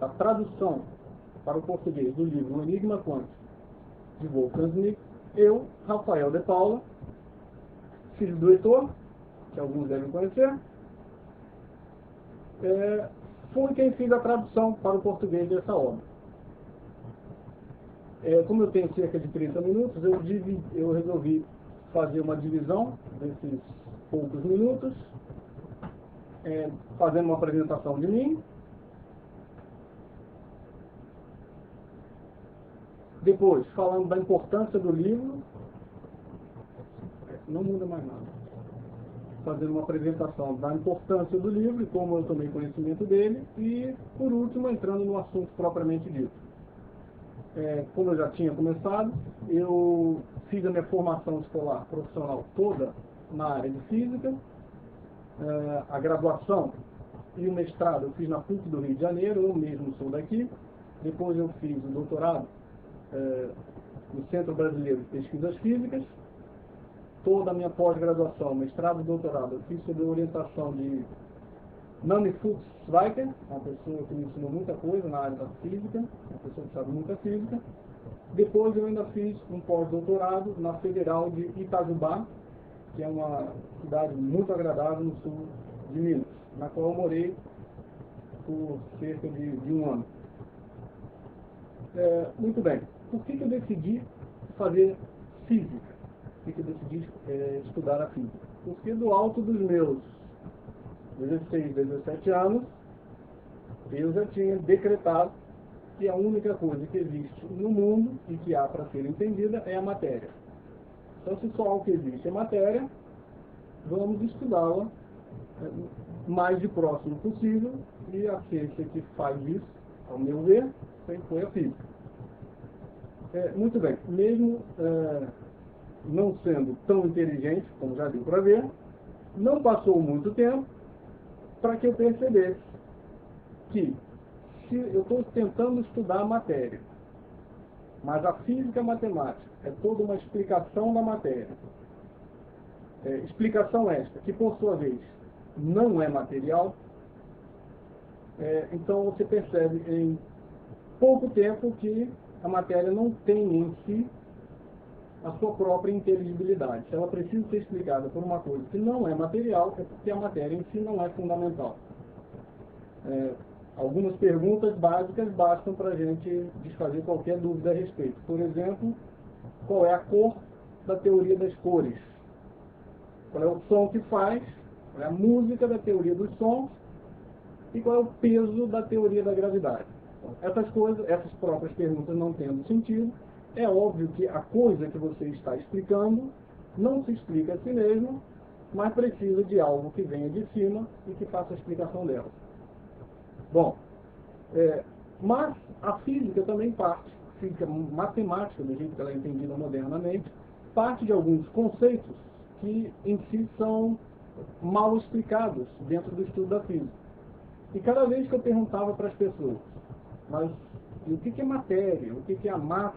a tradução para o português do livro O Enigma Quântico, de Wolfgang Schmidt, eu, Rafael de Paula, filho do Heitor, que alguns devem conhecer, fui quem fiz a tradução para o português dessa obra. Como eu tenho cerca de 30 minutos, eu resolvi fazer uma divisão desses poucos minutos, fazendo uma apresentação de mim, depois falando da importância do livro, não muda mais nada, fazendo uma apresentação da importância do livro e como eu tomei conhecimento dele, e por último entrando no assunto propriamente dito. Como eu já tinha começado, eu fiz a minha formação escolar profissional toda na área de física, a graduação e o mestrado eu fiz na PUC do Rio de Janeiro, eu mesmo sou daqui. Depois eu fiz o doutorado no Centro Brasileiro de Pesquisas Físicas. Toda a minha pós-graduação, mestrado e doutorado, eu fiz sob a orientação de Nami Fuchs Schweiker, uma pessoa que me ensinou muita coisa na área da física, uma pessoa que sabe muita física. Depois eu ainda fiz um pós-doutorado na Federal de Itajubá, que é uma cidade muito agradável no sul de Minas, na qual eu morei por cerca de um ano. Muito bem. Por que eu decidi fazer física? Por que eu decidi estudar a física? Porque do alto dos meus 16, 17 anos, eu já tinha decretado que a única coisa que existe no mundo e que há para ser entendida é a matéria. Então, se só o que existe é matéria, vamos estudá-la mais de próximo possível, e a ciência que faz isso, ao meu ver, sempre foi a física. Muito bem, mesmo não sendo tão inteligente, como já deu para ver, não passou muito tempo para que eu percebesse que se eu estou tentando estudar a matéria, mas a física matemática é toda uma explicação da matéria, explicação esta, que por sua vez não é material, então você percebe em pouco tempo que a matéria não tem em si a sua própria inteligibilidade. Se ela precisa ser explicada por uma coisa que não é material, é porque a matéria em si não é fundamental. Algumas perguntas básicas bastam para a gente desfazer qualquer dúvida a respeito. Por exemplo, qual é a cor da teoria das cores? Qual é o som que faz? Qual é a música da teoria dos sons? E qual é o peso da teoria da gravidade? Então, essas coisas, essas próprias perguntas não tendo sentido, é óbvio que a coisa que você está explicando não se explica a si mesma, mas precisa de algo que venha de cima e que faça a explicação dela. Bom, mas a física também parte, a física matemática, do jeito que ela é entendida modernamente, parte de alguns conceitos que em si são mal explicados dentro do estudo da física. E cada vez que eu perguntava para as pessoas, mas o que é matéria, o que é a massa,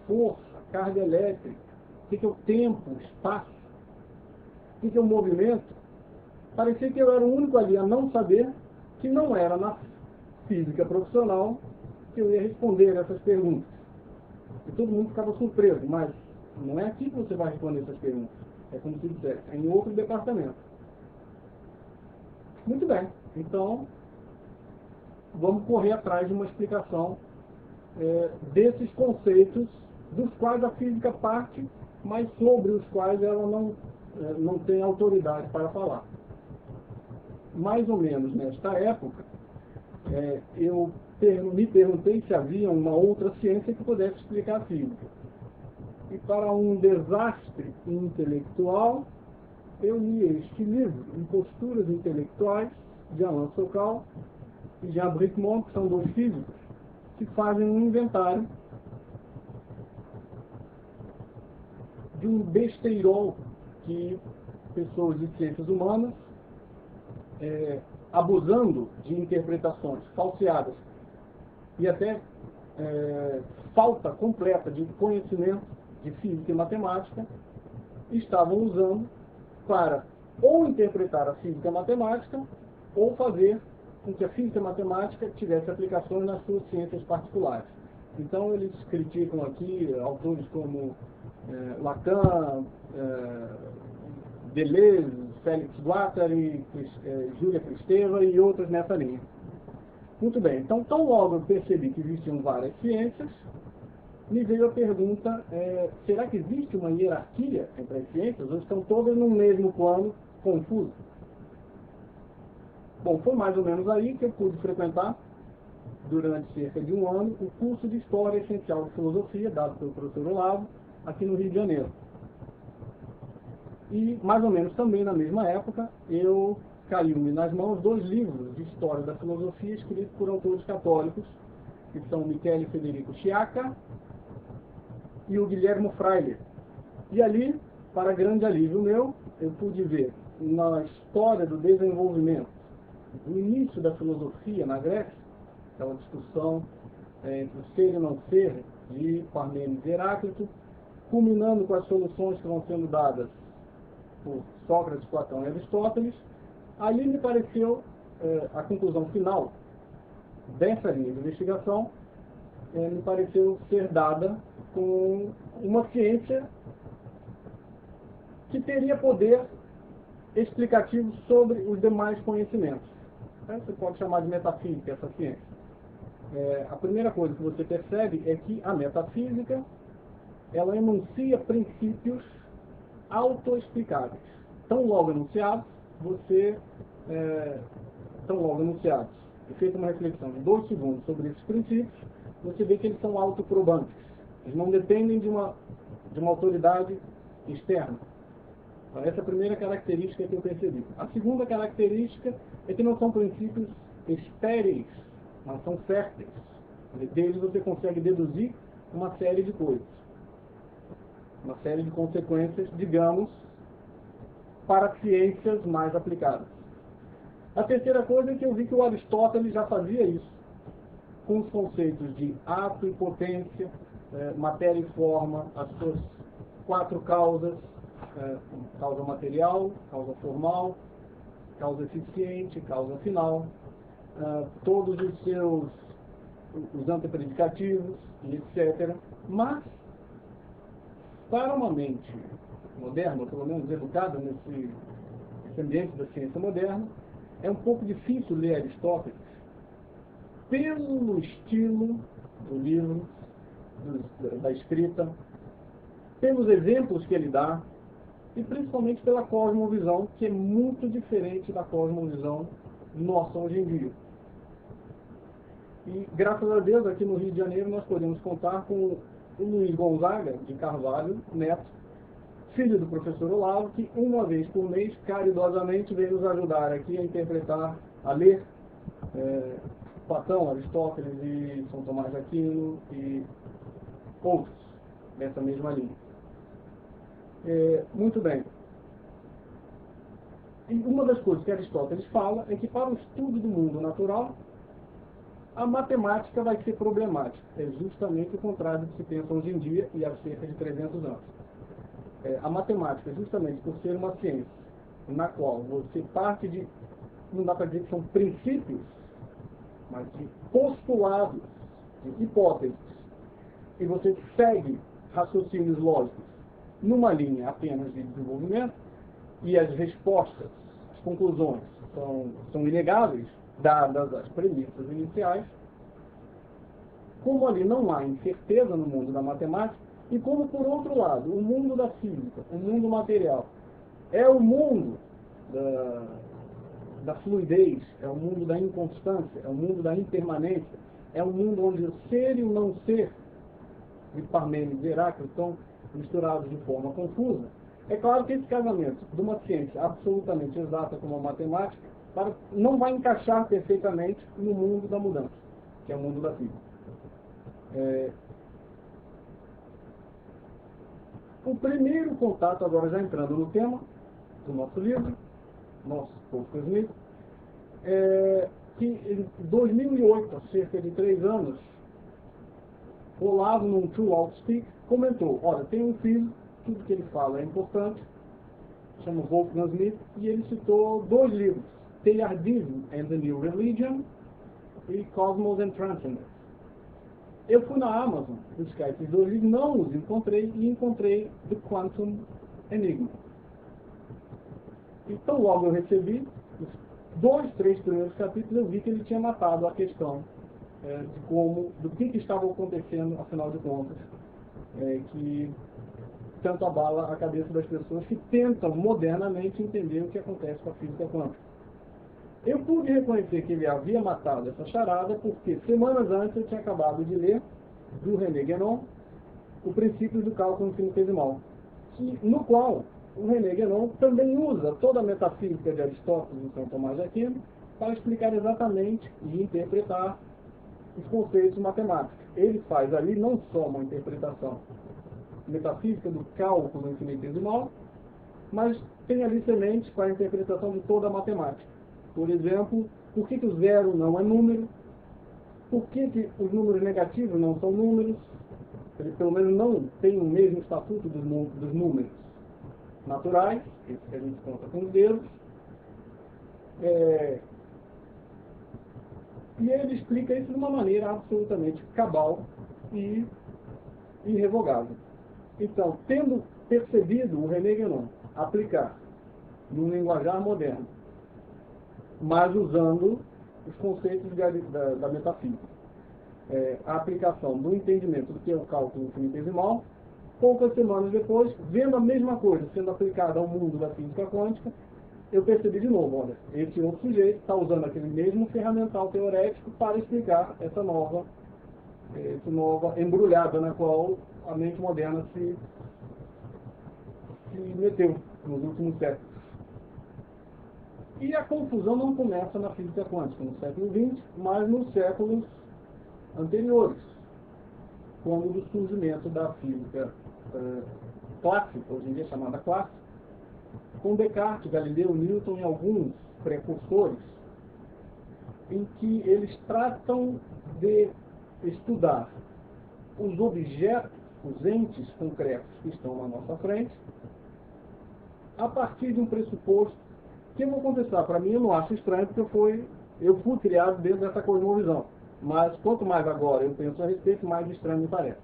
força, carga elétrica, o que é o tempo, o espaço, o que é o movimento, parecia que eu era o único ali a não saber, que não era na física profissional que eu ia responder essas perguntas. E todo mundo ficava surpreso, mas não é aqui que você vai responder essas perguntas. É como se dissesse, é em outro departamento. Muito bem, então vamos correr atrás de uma explicação desses conceitos dos quais a física parte, mas sobre os quais ela não tem autoridade para falar. Mais ou menos nesta época, eu me perguntei se havia uma outra ciência que pudesse explicar a física. E para um desastre intelectual, eu li este livro, Imposturas Intelectuais, de Alain Sokal e Jean Bricmont, que são dois físicos, que fazem um inventário de um besteirol que pessoas de ciências humanas, abusando de interpretações falseadas e até falta completa de conhecimento de física e matemática, estavam usando para ou interpretar a física e a matemática ou fazer com que a física e a matemática tivesse aplicações nas suas ciências particulares. Então, eles criticam aqui autores como Lacan, Deleuze, Félix Guattari, Júlia Kristeva e outros nessa linha. Muito bem, então, tão logo eu percebi que existiam várias ciências, me veio a pergunta, será que existe uma hierarquia entre as ciências ou estão todas no mesmo plano confuso? Bom, foi mais ou menos aí que eu pude frequentar, durante cerca de um ano, o curso de História Essencial de Filosofia, dado pelo professor Olavo, aqui no Rio de Janeiro. E, mais ou menos também na mesma época, caiu-me nas mãos 2 livros de História da Filosofia escritos por autores católicos, que são Michele Federico Sciacca e o Guilherme Freyler. E ali, para grande alívio meu, eu pude ver na história do desenvolvimento, do início da filosofia na Grécia, aquela discussão entre o ser e não ser de Parmênides e Heráclito, culminando com as soluções que vão sendo dadas por Sócrates, Platão e Aristóteles. Ali me pareceu a conclusão final dessa linha de investigação, me pareceu ser dada com uma ciência que teria poder explicativo sobre os demais conhecimentos. Você pode chamar de metafísica essa ciência. A primeira coisa que você percebe é que a metafísica ela enuncia princípios autoexplicáveis. Tão logo enunciados, e feita uma reflexão de 2 segundos sobre esses princípios, você vê que eles são autoprobantes. Eles não dependem de uma autoridade externa. Então, essa é a primeira característica que eu percebi. A segunda característica é que não são princípios estéreis, mas são férteis. Deles você consegue deduzir uma série de coisas. Uma série de consequências, digamos, para ciências mais aplicadas. A terceira coisa é que eu vi que o Aristóteles já fazia isso, com os conceitos de ato e potência, matéria e forma, as suas 4 causas, causa material, causa formal, causa eficiente, causa final, todos os antepredicativos, e etc. Mas, para uma mente moderna, ou pelo menos educada nesse ambiente da ciência moderna, é um pouco difícil ler Aristóteles pelo estilo do livro, da escrita, pelos exemplos que ele dá, e principalmente pela cosmovisão, que é muito diferente da cosmovisão nossa hoje em dia. E, graças a Deus, aqui no Rio de Janeiro, nós podemos contar com o Luiz Gonzaga de Carvalho Neto, filho do professor Olavo, que uma vez por mês, caridosamente, vem nos ajudar aqui a interpretar, a ler Platão, Aristóteles e São Tomás de Aquino e outros dessa mesma linha. Muito bem. E uma das coisas que Aristóteles fala é que para o estudo do mundo natural, a matemática vai ser problemática. É justamente o contrário do que se pensa hoje em dia e há cerca de 300 anos. A matemática, justamente por ser uma ciência na qual você parte de, não dá para dizer que são princípios, mas de postulados, de hipóteses, e você segue raciocínios lógicos numa linha apenas de desenvolvimento, e as respostas, as conclusões são inegáveis, dadas as premissas iniciais. Como ali não há incerteza no mundo da matemática, e como, por outro lado, o mundo da física, o mundo material, é o mundo da fluidez, é o mundo da inconstância, é o mundo da impermanência, é o mundo onde o ser e o não ser de Parmênides e Heráclito estão misturados de forma confusa. É claro que esse casamento de uma ciência absolutamente exata como a matemática não vai encaixar perfeitamente no mundo da mudança, que é o mundo da física. O primeiro contato, agora já entrando no tema do nosso livro, nosso Pouco Conhecimento, que em 2008, há cerca de 3 anos, Olavo, num True Outspeak, comentou: olha, tem um físico, tudo que ele fala é importante, chama Wolfgang Schmidt, e ele citou 2 livros Teilhardism and the New Religion e Cosmos and Transcendence. Eu fui na Amazon buscar esses dois livros, não os encontrei, e encontrei The Quantum Enigma. Então, logo eu recebi os 2, 3 primeiros capítulos, eu vi que ele tinha matado a questão do que estava acontecendo, afinal de contas, que tanto abala a cabeça das pessoas que tentam modernamente entender o que acontece com a física quântica. Eu pude reconhecer que ele havia matado essa charada porque semanas antes eu tinha acabado de ler do René Guénon o Princípios do Cálculo Infinitesimal, no qual o René Guénon também usa toda a metafísica de Aristóteles e São Tomás de Aquino para explicar exatamente e interpretar os conceitos matemáticos. Ele faz ali não só uma interpretação metafísica do cálculo infinitesimal, mas tem ali sementes para a interpretação de toda a matemática. Por exemplo, por que o zero não é número? Por que os números negativos não são números? Eles pelo menos não têm o mesmo estatuto dos números naturais, que a gente conta com os dedos. E ele explica isso de uma maneira absolutamente cabal e irrevogável. Então, tendo percebido o René Guénon aplicar num linguajar moderno, mas usando os conceitos da metafísica, a aplicação do entendimento do que é o cálculo infinitesimal, poucas semanas depois, vendo a mesma coisa sendo aplicada ao mundo da física quântica, eu percebi de novo, olha, esse outro sujeito está usando aquele mesmo ferramental teorético para explicar essa nova embrulhada na qual a mente moderna se meteu nos últimos séculos. E a confusão não começa na física quântica no século XX, mas nos séculos anteriores, quando do surgimento da física clássica, hoje em dia chamada clássica, com Descartes, Galileu, Newton e alguns precursores, em que eles tratam de estudar os objetos, os entes concretos que estão na nossa frente, a partir de um pressuposto que eu vou confessar, para mim eu não acho estranho, porque eu fui criado dentro dessa cosmovisão. Mas quanto mais agora eu penso a respeito, mais estranho me parece.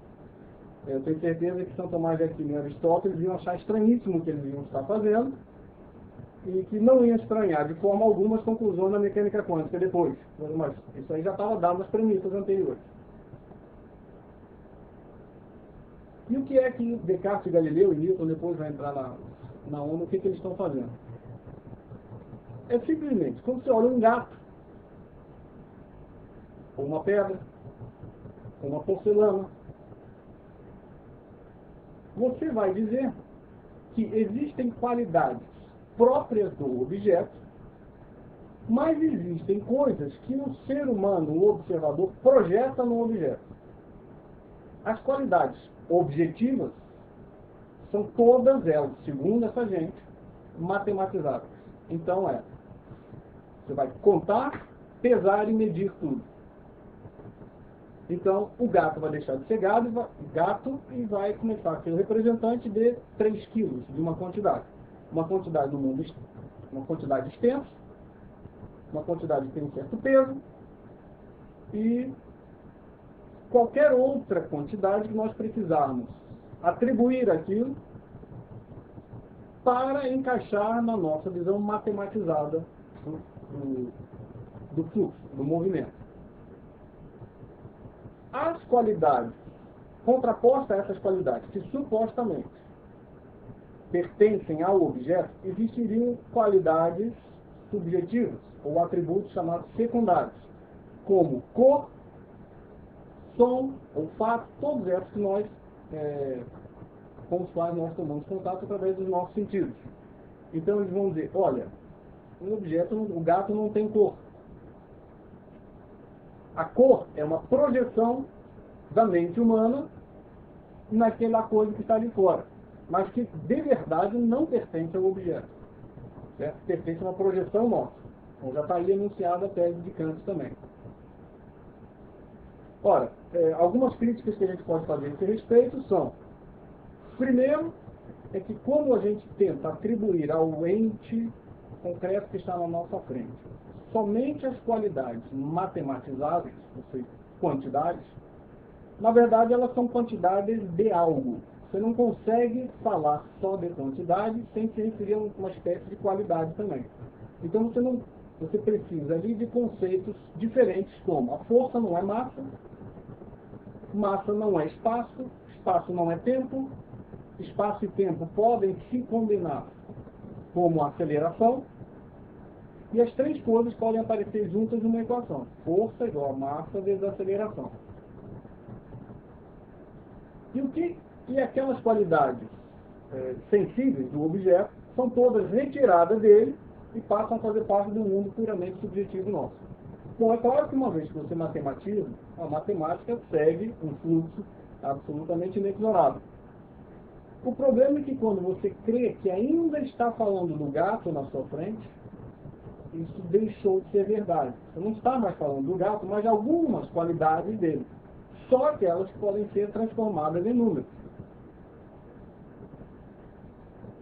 Eu tenho certeza que São Tomás de Aquino e Aristóteles iam achar estranhíssimo o que eles iam estar fazendo, e que não ia estranhar de forma alguma as conclusões da mecânica quântica depois. Mas isso aí já estava dado nas premissas anteriores. E o que é que Descartes, Galileu e Newton depois vai entrar na onda, o que eles estão fazendo? É simplesmente, quando você olha um gato, ou uma pedra, ou uma porcelana, você vai dizer que existem qualidades próprias do objeto, mas existem coisas que o ser humano, o observador, projeta no objeto. As qualidades objetivas são todas elas, segundo essa gente, matematizadas. Então você vai contar, pesar e medir tudo. Então, o gato vai deixar de ser gato e vai começar a ser o representante de 3 quilos de uma quantidade. Uma quantidade do mundo, uma quantidade extensa, uma quantidade que tem um certo peso, e qualquer outra quantidade que nós precisarmos atribuir aquilo para encaixar na nossa visão matematizada do fluxo, do movimento. As qualidades, contrapostas a essas qualidades, que supostamente pertencem ao objeto, existiriam qualidades subjetivas, ou atributos chamados secundários, como cor, som, olfato, todos esses que nós, com os quais nós tomamos contato através dos nossos sentidos. Então eles vão dizer, olha, o gato não tem cor. A cor é uma projeção da mente humana naquela coisa que está ali fora, mas que de verdade não pertence ao objeto. Certo? Pertence a uma projeção nossa. Então já está aí enunciada a tese de Kant também. Ora, algumas críticas que a gente pode fazer a esse respeito são: primeiro, é que quando a gente tenta atribuir ao ente concreto que está na nossa frente. Somente as qualidades matematizáveis, ou seja, quantidades, na verdade elas são quantidades de algo. Você não consegue falar só de quantidade sem se referir a uma espécie de qualidade também. Então você precisa ali de conceitos diferentes, como a força não é massa, massa não é espaço, espaço não é tempo, espaço e tempo podem se combinar como aceleração, e as três coisas podem aparecer juntas numa equação. Força igual a massa vezes aceleração. E aquelas qualidades sensíveis do objeto são todas retiradas dele e passam a fazer parte do mundo puramente subjetivo nosso. Bom, é claro que uma vez que você matematiza, a matemática segue um fluxo absolutamente inexorável. O problema é que quando você crê que ainda está falando do gato na sua frente, isso deixou de ser verdade. Você não está mais falando do gato, mas de algumas qualidades dele. Só aquelas que podem ser transformadas em números.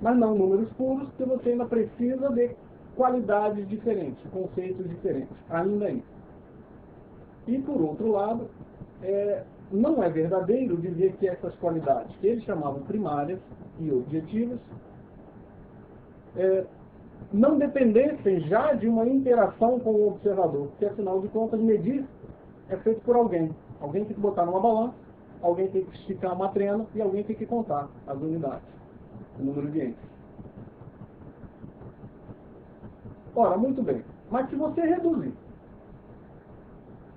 Mas não números puros, porque você ainda precisa de qualidades diferentes, conceitos diferentes, ainda aí. E por outro lado, não é verdadeiro dizer que essas qualidades, que eles chamavam primárias e objetivas, não dependessem já de uma interação com o observador, porque afinal de contas medir é feito por alguém. Alguém tem que botar numa balança, alguém tem que esticar uma trena e alguém tem que contar as unidades, o número de entes. Ora, muito bem, mas se você reduzir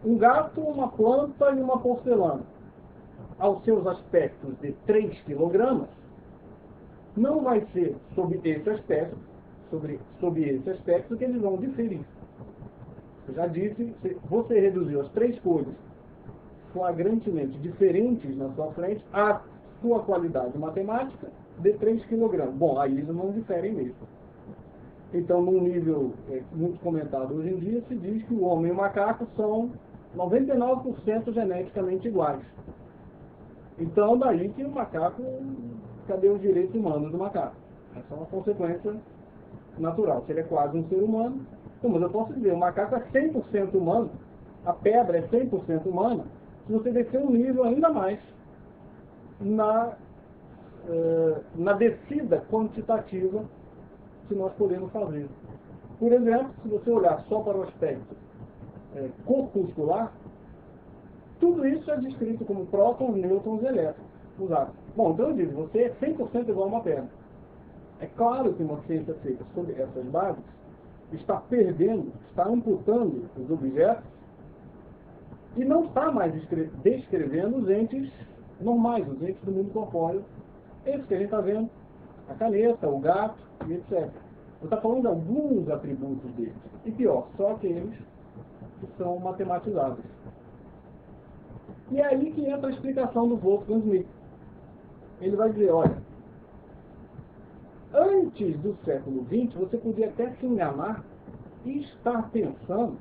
um gato, uma planta e uma porcelana aos seus aspectos de 3 kg, não vai ser sob esse aspecto, que eles vão diferir. Eu já disse, se você reduziu as três coisas flagrantemente diferentes na sua frente, a sua qualidade matemática de 3 kg. Bom, aí eles não diferem mesmo. Então, num nível muito comentado hoje em dia, se diz que o homem e o macaco são 99% geneticamente iguais. Então, daí que o macaco, cadê os direitos humanos do macaco? Essa é uma consequência natural. Se ele é quase um ser humano, então, mas eu posso dizer, o macaco é 100% humano, a pedra é 100% humana, se você descer um nível ainda mais na descida quantitativa que nós podemos fazer. Por exemplo, se você olhar só para o aspecto corpuscular, tudo isso é descrito como prótons, nêutrons e elétrons usados. Bom, então eu digo, você é 100% igual a uma pedra. É claro que uma ciência feita sobre essas bases está perdendo, está amputando os objetos e não está mais descrevendo os entes normais, os entes do mundo corpóreo, esses que a gente está vendo, a caneta, o gato e etc. Você está falando de alguns atributos deles. E pior, só aqueles que são matematizáveis. E é aí que entra a explicação do Wolfgang Schmidt. Ele vai dizer, olha, antes do século XX, você podia até se enganar e estar pensando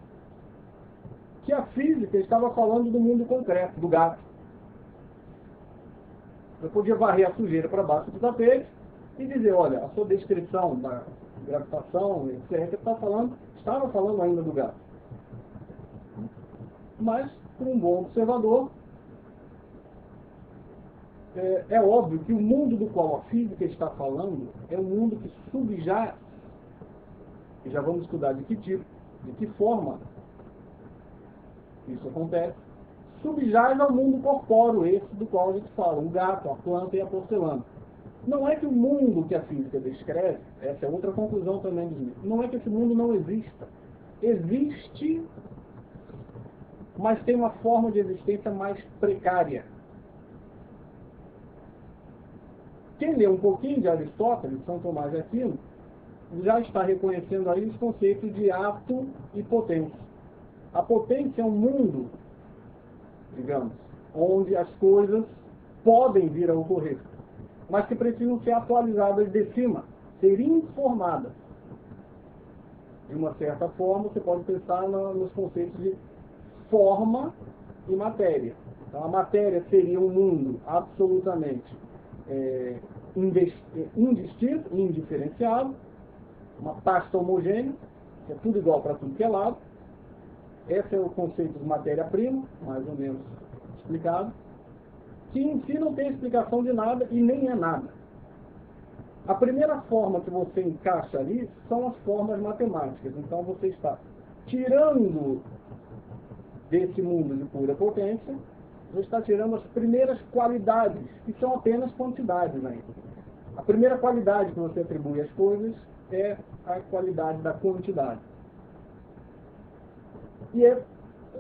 que a física estava falando do mundo concreto, do gato. Eu podia varrer a sujeira para baixo do tapete e dizer, olha, a sua descrição da gravitação, etc., estava falando ainda do gato. Mas, para um bom observador, é óbvio que o mundo do qual a física está falando é um mundo que subjaz, e já vamos estudar de que tipo, de que forma isso acontece, subjaz ao mundo corpóreo, esse do qual a gente fala, o gato, a planta e a porcelana. Não é que o mundo que a física descreve, essa é outra conclusão também do Smith, não é que esse mundo não exista. Existe, mas tem uma forma de existência mais precária. Quem lê um pouquinho de Aristóteles, São Tomás de Aquino, já está reconhecendo aí os conceitos de ato e potência. A potência é um mundo, digamos, onde as coisas podem vir a ocorrer, mas que precisam ser atualizadas de cima, ser informadas. De uma certa forma, você pode pensar nos conceitos de forma e matéria. Então, a matéria seria um mundo absolutamente indistinto, indiferenciado, uma pasta homogênea, que é tudo igual para tudo que é lado. Esse é o conceito de matéria-prima, mais ou menos explicado, que em si não tem explicação de nada e nem é nada. A primeira forma que você encaixa ali são as formas matemáticas. Então você está tirando desse mundo de pura potência, você está tirando as primeiras qualidades, que são apenas quantidades ainda. A primeira qualidade que você atribui às coisas é a qualidade da quantidade. E é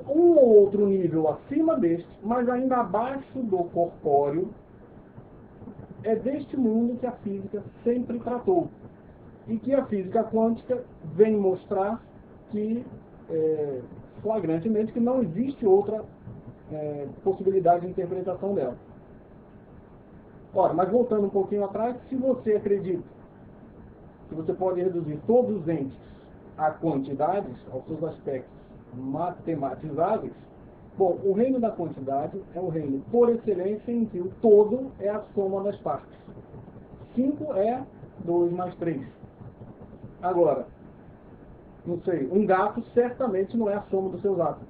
um ou outro nível acima deste, mas ainda abaixo do corpóreo, é deste mundo que a física sempre tratou. E que a física quântica vem mostrar que, flagrantemente, que não existe outra possibilidade de interpretação dela. Ora, mas voltando um pouquinho atrás, se você acredita que você pode reduzir todos os entes a quantidades, aos seus aspectos matematizáveis, bom, o reino da quantidade é o reino por excelência em que o todo é a soma das partes. 5 é 2 mais 3. Agora, não sei, um gato certamente não é a soma dos seus átomos.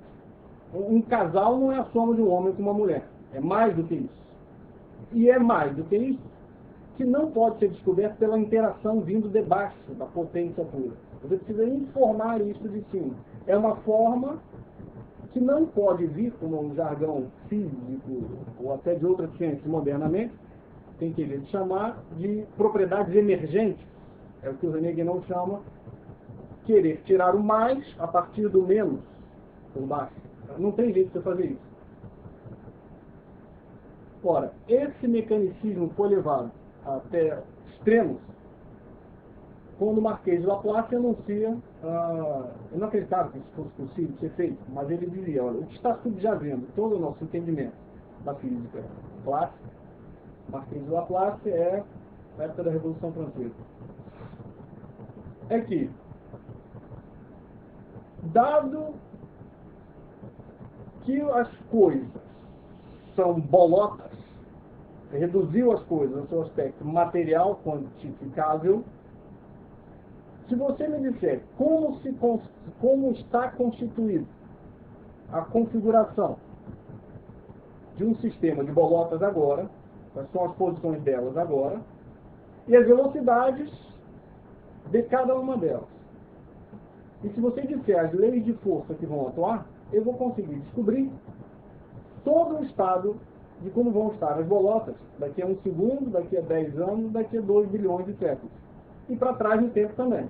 Um casal não é a soma de um homem com uma mulher. É mais do que isso. E é mais do que isso que não pode ser descoberto pela interação vindo de baixo da potência pura. Você precisa informar isso de cima. É uma forma que não pode vir, como um jargão físico ou até de outras ciências modernamente, tem que ele chamar de propriedades emergentes. É o que o René Guénon chama querer tirar o mais a partir do menos por baixo. Não tem jeito de você fazer isso. Ora, esse mecanicismo foi levado até extremos quando o Marquês de Laplace anuncia, eu não acreditava que isso fosse possível ser feito, mas ele dizia, olha, o que está subjazendo todo o nosso entendimento da física clássica, Marquês de Laplace é a época da Revolução Francesa, é que, dado que as coisas são bolotas, reduziu as coisas ao seu aspecto material, quantificável. Se você me disser como está constituído a configuração de um sistema de bolotas agora, quais são as posições delas agora, e as velocidades de cada uma delas. E se você disser as leis de força que vão atuar, eu vou conseguir descobrir todo o estado de como vão estar as bolotas daqui a 1 segundo, daqui a 10 anos, daqui a 2 bilhões de séculos. E para trás no tempo também.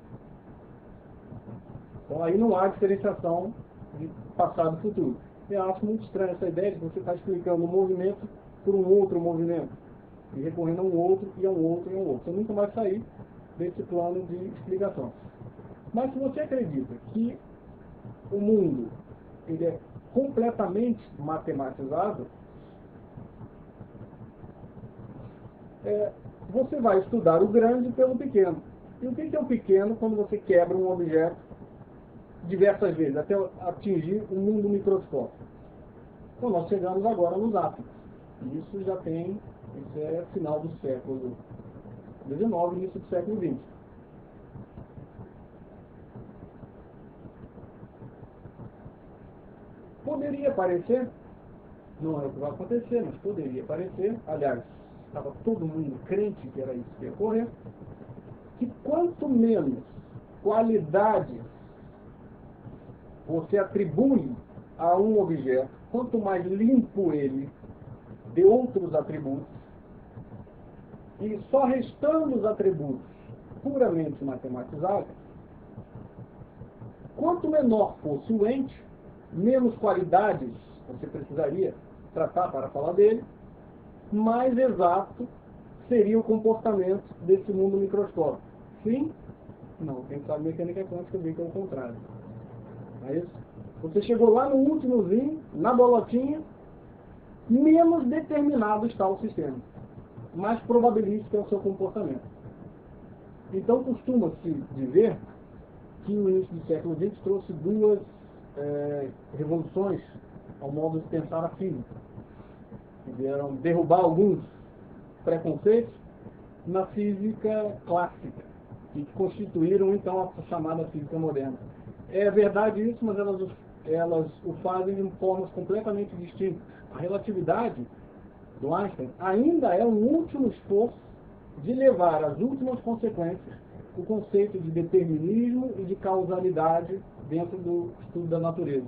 Então aí não há diferenciação de passado e futuro. Eu acho muito estranha essa ideia de você estar explicando um movimento por um outro movimento. E recorrendo a um outro, e a um outro, e a um outro. Você nunca vai sair desse plano de explicação. Mas se você acredita que o mundo ele é completamente matematizado, você vai estudar o grande pelo pequeno. E o que é o pequeno quando você quebra um objeto diversas vezes, até atingir o mundo microscópico? Então nós chegamos agora nos átomos. Isso já tem, isso é final do século XIX, início do século XX. Poderia parecer, não é o que vai acontecer, mas poderia parecer, aliás, estava todo mundo crente que era isso que ia ocorrer, que quanto menos qualidades você atribui a um objeto, quanto mais limpo ele de outros atributos, e só restando os atributos puramente matematizáveis, quanto menor fosse o ente, menos qualidades você precisaria tratar para falar dele, mais exato seria o comportamento desse mundo microscópico. Sim? Não, quem sabe mecânica quântica vê que é o contrário. Não é isso? Você chegou lá no últimozinho, na bolotinha, menos determinado está o sistema. Mais probabilístico é o seu comportamento. Então costuma-se dizer que o início do século XX trouxe duas revoluções ao modo de pensar a física. Que vieram derrubar alguns preconceitos na física clássica. que constituíram então a chamada física moderna. É verdade isso, mas elas o fazem de formas completamente distintas. A relatividade do Einstein ainda é um último esforço de levar às últimas consequências o conceito de determinismo e de causalidade dentro do estudo da natureza.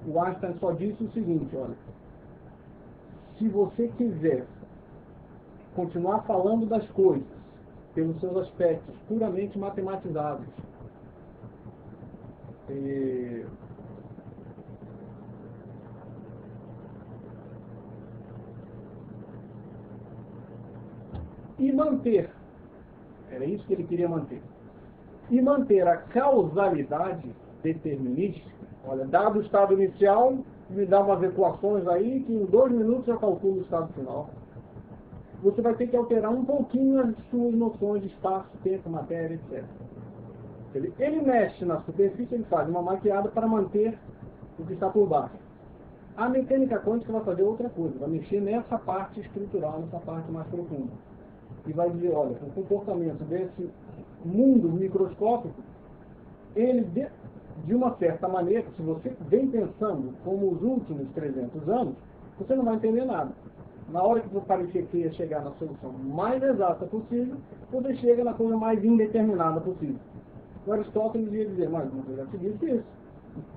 O Einstein só disse o seguinte, olha, se você quiser continuar falando das coisas pelos seus aspectos puramente matematizáveis, e manter, era isso que ele queria manter, e manter a causalidade determinística, olha, dado o estado inicial, me dá umas equações aí que em 2 minutos eu calculo o estado final. Você vai ter que alterar um pouquinho as suas noções de espaço, tempo, matéria, etc. Ele mexe na superfície, ele faz uma maquiada para manter o que está por baixo. A mecânica quântica vai fazer outra coisa, vai mexer nessa parte estrutural, nessa parte mais profunda. E vai dizer, olha, o comportamento desse mundo microscópico, ele, de uma certa maneira, se você vem pensando como os últimos 300 anos, você não vai entender nada. Na hora que você parecer que ia chegar na solução mais exata possível, você chega na coisa mais indeterminada possível. O Aristóteles ia dizer, mas eu já te disse isso.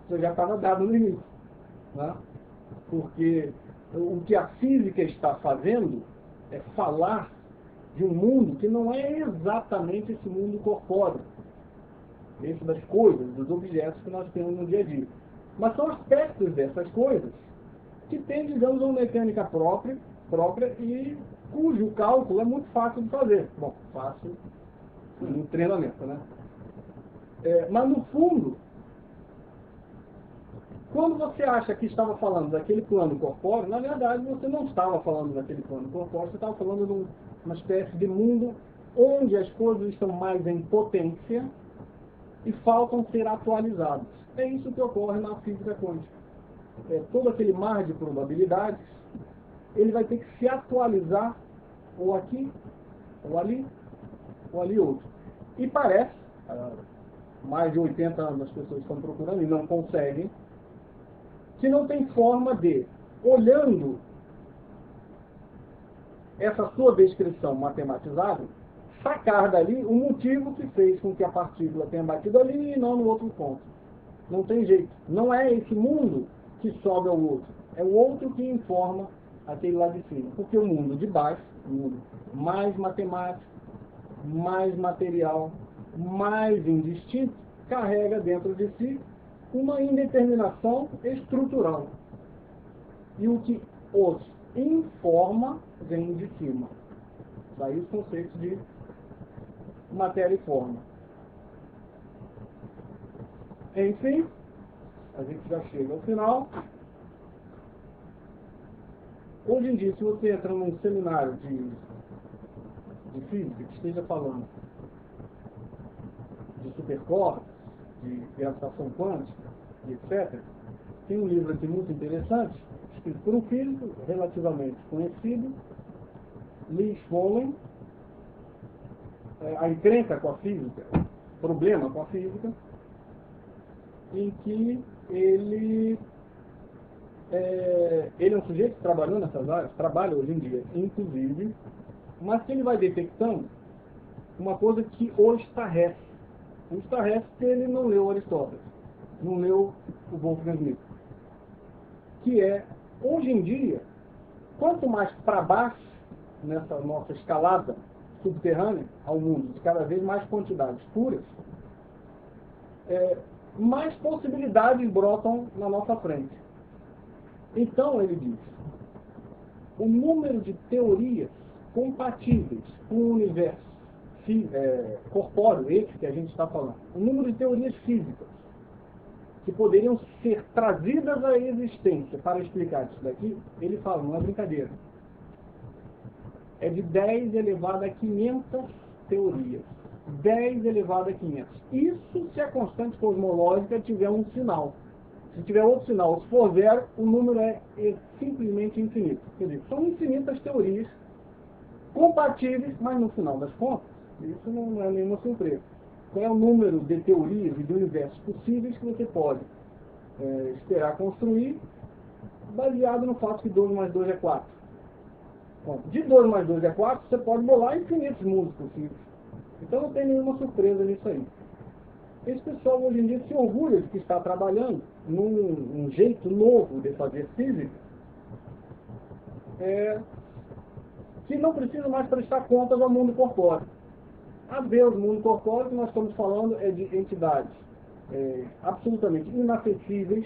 Você já estava dado no início. Né? Porque o que a física está fazendo é falar de um mundo que não é exatamente esse mundo corpóreo. Esse das coisas, dos objetos que nós temos no dia a dia. Mas são aspectos dessas coisas que têm, digamos, uma mecânica própria e cujo cálculo é muito fácil de fazer. Bom, fácil no treinamento, né? Mas no fundo, quando você acha que estava falando daquele plano corpóreo, na verdade você não estava falando daquele plano corpóreo, você estava falando de uma espécie de mundo onde as coisas estão mais em potência e faltam ser atualizadas. É isso que ocorre na física quântica. Todo aquele mar de probabilidades, ele vai ter que se atualizar ou aqui, ou ali outro. E parece, mais de 80 anos as pessoas estão procurando e não conseguem, que não tem forma de, olhando essa sua descrição matematizada, sacar dali o motivo que fez com que a partícula tenha batido ali e não no outro ponto. Não tem jeito. Não é esse mundo que sobe ao outro. É o outro que informa aquele lá de cima. Porque o mundo de baixo, o mundo mais matemático, mais material, mais indistinto, carrega dentro de si uma indeterminação estrutural. E o que os informa vem de cima. Daí os conceitos de matéria e forma. Enfim, a gente já chega ao final. Hoje em dia, se você entra num seminário de física que esteja falando de supercordas, de gravitação quântica, etc., tem um livro aqui muito interessante, escrito por um físico relativamente conhecido, Lee Smolin, A Encrenca com a Física, Problema com a Física, em que ele é um sujeito que trabalhou nessas áreas, trabalha hoje em dia, inclusive, mas que ele vai detectando uma coisa que o estarrece. O estarrece porque ele não leu Aristóteles, não leu o Wolfgang Schmidt. Que é, hoje em dia, quanto mais para baixo, nessa nossa escalada subterrânea ao mundo, de cada vez mais quantidades puras, mais possibilidades brotam na nossa frente. Então, ele diz, o número de teorias compatíveis com o universo corpóreo, esse que a gente está falando, o número de teorias físicas que poderiam ser trazidas à existência para explicar isso daqui, ele fala, não é brincadeira, é de 10 elevado a 500 teorias. 10 elevado a 500. Isso se a constante cosmológica tiver um sinal. Se tiver outro sinal, se for zero, o número é simplesmente infinito. Quer dizer, são infinitas teorias compatíveis, mas no final das contas, Isso não é nenhuma surpresa. Qual é o número de teorias e de universos possíveis que você pode esperar construir, baseado no fato que 2 mais 2 é 4? Bom, de 2 mais 2 é 4, você pode bolar infinitos mundos possíveis. Então não tem nenhuma surpresa nisso aí. Esse pessoal hoje em dia se orgulha de que está trabalhando num jeito novo de fazer física, que não precisa mais prestar contas ao mundo corpóreo. A ver, o mundo corpóreo que nós estamos falando é de entidades absolutamente inacessíveis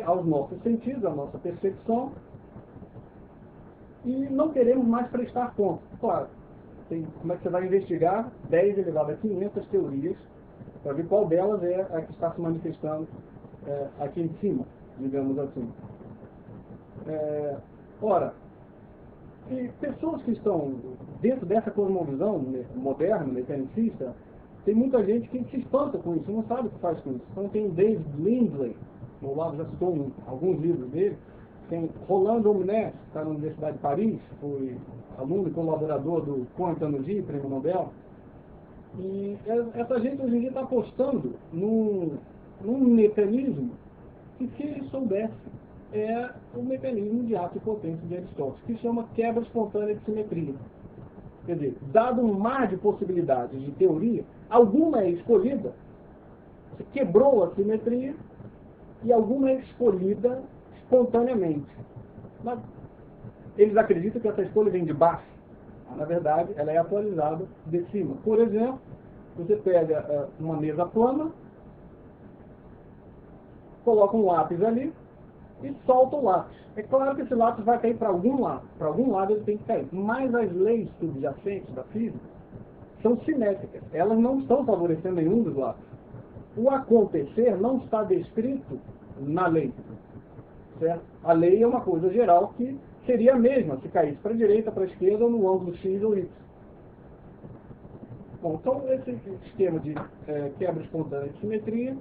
aos nossos sentidos, à nossa percepção, e não queremos mais prestar contas. Claro, como é que você vai investigar 10 elevado a 500 teorias para ver qual delas é a que está se manifestando aqui em cima, digamos assim. Ora, e pessoas que estão dentro dessa cosmovisão moderna, mecanicista, tem muita gente que se espanta com isso, não sabe o que faz com isso. Então tem o David Lindley, o Olavo já citou alguns livros dele, tem Rolando Omnes, que está na Universidade de Paris, foi aluno e colaborador do Quentin G, prêmio Nobel. E essa gente hoje em dia está apostando num mecanismo que, se ele soubesse, é o mecanismo de ato e potência de Aristóteles, que chama quebra espontânea de simetria. Quer dizer, dado um mar de possibilidades de teoria, alguma é escolhida, você quebrou a simetria, e alguma é escolhida espontaneamente. Mas eles acreditam que essa escolha vem de baixo. Na verdade, ela é atualizada de cima. Por exemplo, você pega uma mesa plana, coloca um lápis ali, e solta o lápis. É claro que esse lápis vai cair para algum lado. Para algum lado ele tem que cair. Mas as leis subjacentes da física são simétricas. Elas não estão favorecendo nenhum dos lados. O acontecer não está descrito na lei. Certo? A lei é uma coisa geral que seria a mesma se caísse para a direita, para a esquerda, ou no ângulo X ou Y. Bom, então esse esquema de quebra espontânea de simetria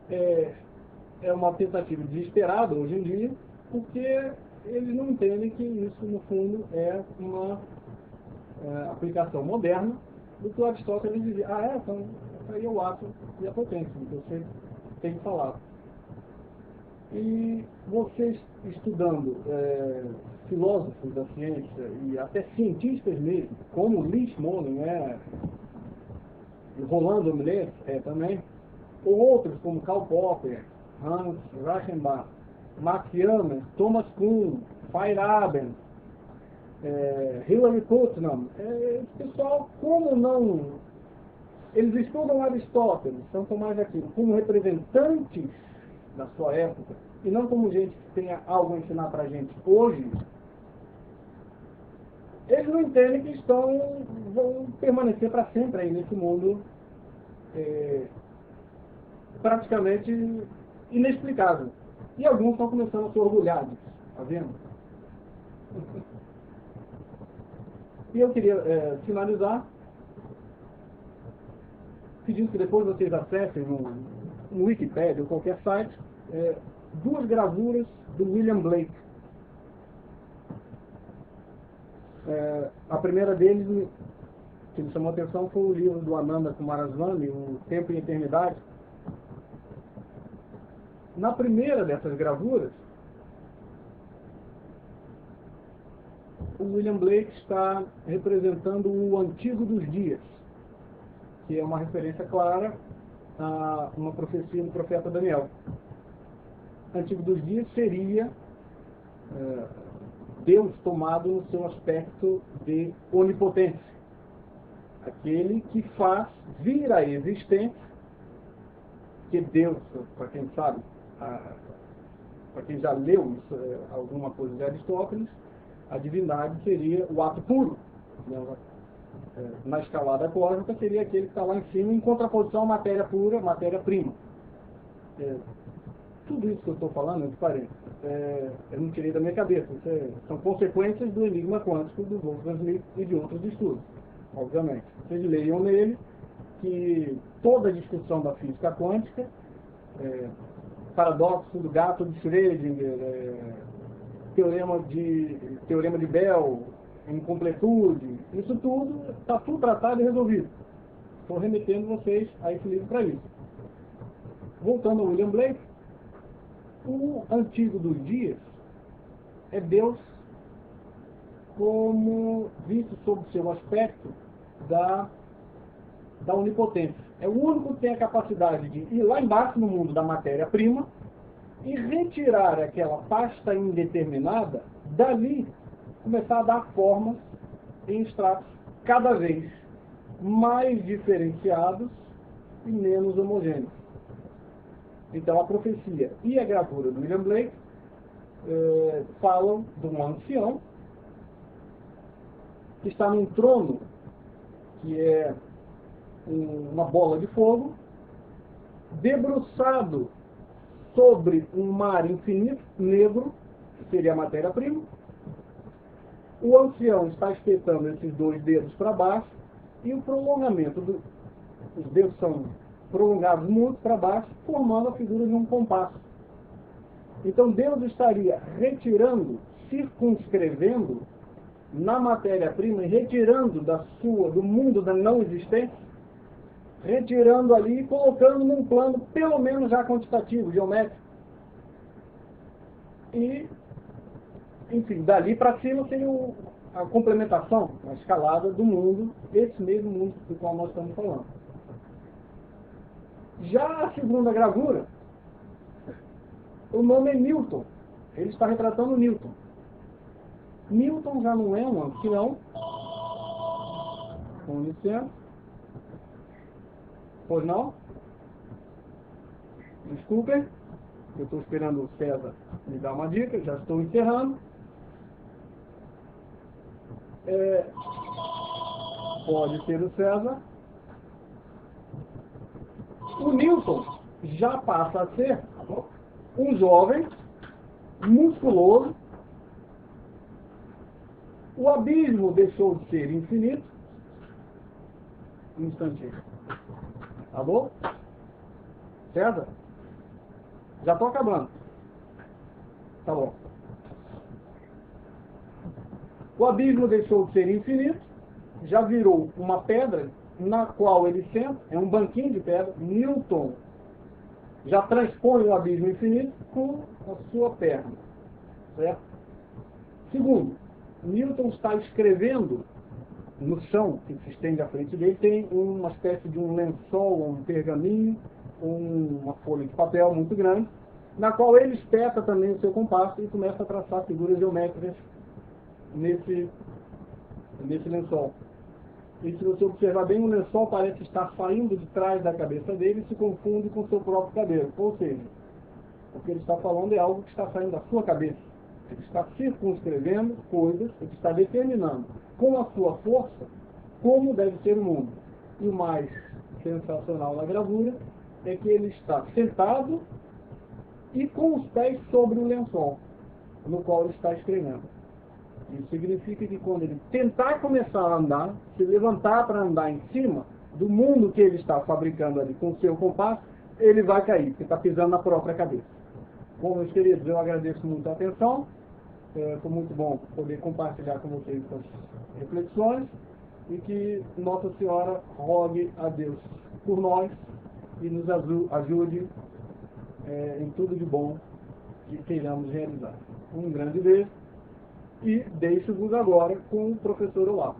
é uma tentativa desesperada hoje em dia, porque eles não entendem que isso, no fundo, é uma aplicação moderna do que o Aristóteles dizia. Então isso aí é o ato e a potência, que você tem falado. E vocês, estudando filósofos da ciência, e até cientistas mesmo, como Lee Smolin, Rolando Omnes também, ou outros como Karl Popper, Hans Reichenbach, Max Jammer, Thomas Kuhn, Feyerabend, Hilary Putnam. Esse pessoal, como não... Eles estudam Aristóteles, são mais aquilo, como representantes da sua época, e não como gente que tenha algo a ensinar para a gente hoje. Eles não entendem que vão permanecer para sempre aí nesse mundo praticamente inexplicável. E alguns estão começando a se orgulhar disso, tá vendo? E eu queria finalizar pedindo que depois vocês acessem no Wikipedia ou qualquer site duas gravuras do William Blake. A primeira deles, que me chamou a atenção, foi o livro do Ananda Coomaraswamy, O Tempo e a Eternidade. Na primeira dessas gravuras, o William Blake está representando o Antigo dos Dias, que é uma referência clara a uma profecia do profeta Daniel. Antigo dos Dias seria Deus tomado no seu aspecto de onipotência, aquele que faz vir à existência, que Deus, para quem sabe, para quem já leu isso, alguma coisa de Aristóteles, a divindade seria o ato puro. Na escalada cósmica seria aquele que está lá em cima, em contraposição à matéria pura, matéria-prima. Tudo isso que eu estou falando, de parênteses, eu não tirei da minha cabeça. São consequências do enigma quântico do Wolfgang Schmidt e de outros estudos, obviamente. Vocês leiam nele que toda a discussão da física quântica, paradoxo do gato de Schrödinger, teorema de Bell, incompletude, isso tudo está tudo tratado e resolvido. Estou remetendo vocês a esse livro para isso. Voltando ao William Blake, o Antigo dos Dias é Deus como visto sob seu aspecto da onipotência. É o único que tem a capacidade de ir lá embaixo no mundo da matéria-prima e retirar aquela pasta indeterminada, dali começar a dar formas em estratos cada vez mais diferenciados e menos homogêneos. Então a profecia e a gravura do William Blake falam de um ancião que está num trono que é uma bola de fogo, debruçado sobre um mar infinito, negro, que seria a matéria-prima. O ancião está espetando esses dois dedos para baixo e o prolongamento os dedos são prolongados muito para baixo, formando a figura de um compasso. Então Deus estaria retirando, circunscrevendo na matéria-prima, retirando do mundo da não existência, retirando ali e colocando num plano pelo menos já quantitativo, geométrico. E, enfim, dali para cima seria a complementação, a escalada do mundo, esse mesmo mundo do qual nós estamos falando. Já a segunda gravura, o nome é Newton. Ele está retratando Newton. Newton já não é um ancião. Com licença. Pois não? Desculpem. Eu estou esperando o César me dar uma dica. Já estou encerrando. Pode ser o César. O Newton já passa a ser um jovem, musculoso. O abismo deixou de ser infinito. Um instantinho. Alô? César? Já estou acabando. Tá bom. O abismo deixou de ser infinito, já virou uma pedra na qual ele senta, é um banquinho de pedra. Newton já transpõe o abismo infinito com a sua perna. Certo? Segundo, Newton está escrevendo no chão, que se estende à frente dele, tem uma espécie de um lençol, um pergaminho, uma folha de papel muito grande, na qual ele espeta também o seu compasso e começa a traçar figuras geométricas nesse lençol. E se você observar bem, o lençol parece estar saindo de trás da cabeça dele e se confunde com o seu próprio cabelo. Ou seja, o que ele está falando é algo que está saindo da sua cabeça. Ele está circunscrevendo coisas, ele está determinando com a sua força como deve ser o mundo. E o mais sensacional na gravura é que ele está sentado e com os pés sobre o lençol no qual ele está escrevendo. Isso significa que quando ele tentar começar a andar, se levantar para andar em cima do mundo que ele está fabricando ali com o seu compasso, ele vai cair, porque está pisando na própria cabeça. Bom, meus queridos, eu agradeço muito a atenção. Foi muito bom poder compartilhar com vocês essas reflexões e que Nossa Senhora rogue a Deus por nós e nos ajude em tudo de bom que queiramos realizar. Um grande beijo e deixo-vos agora com o professor Olavo.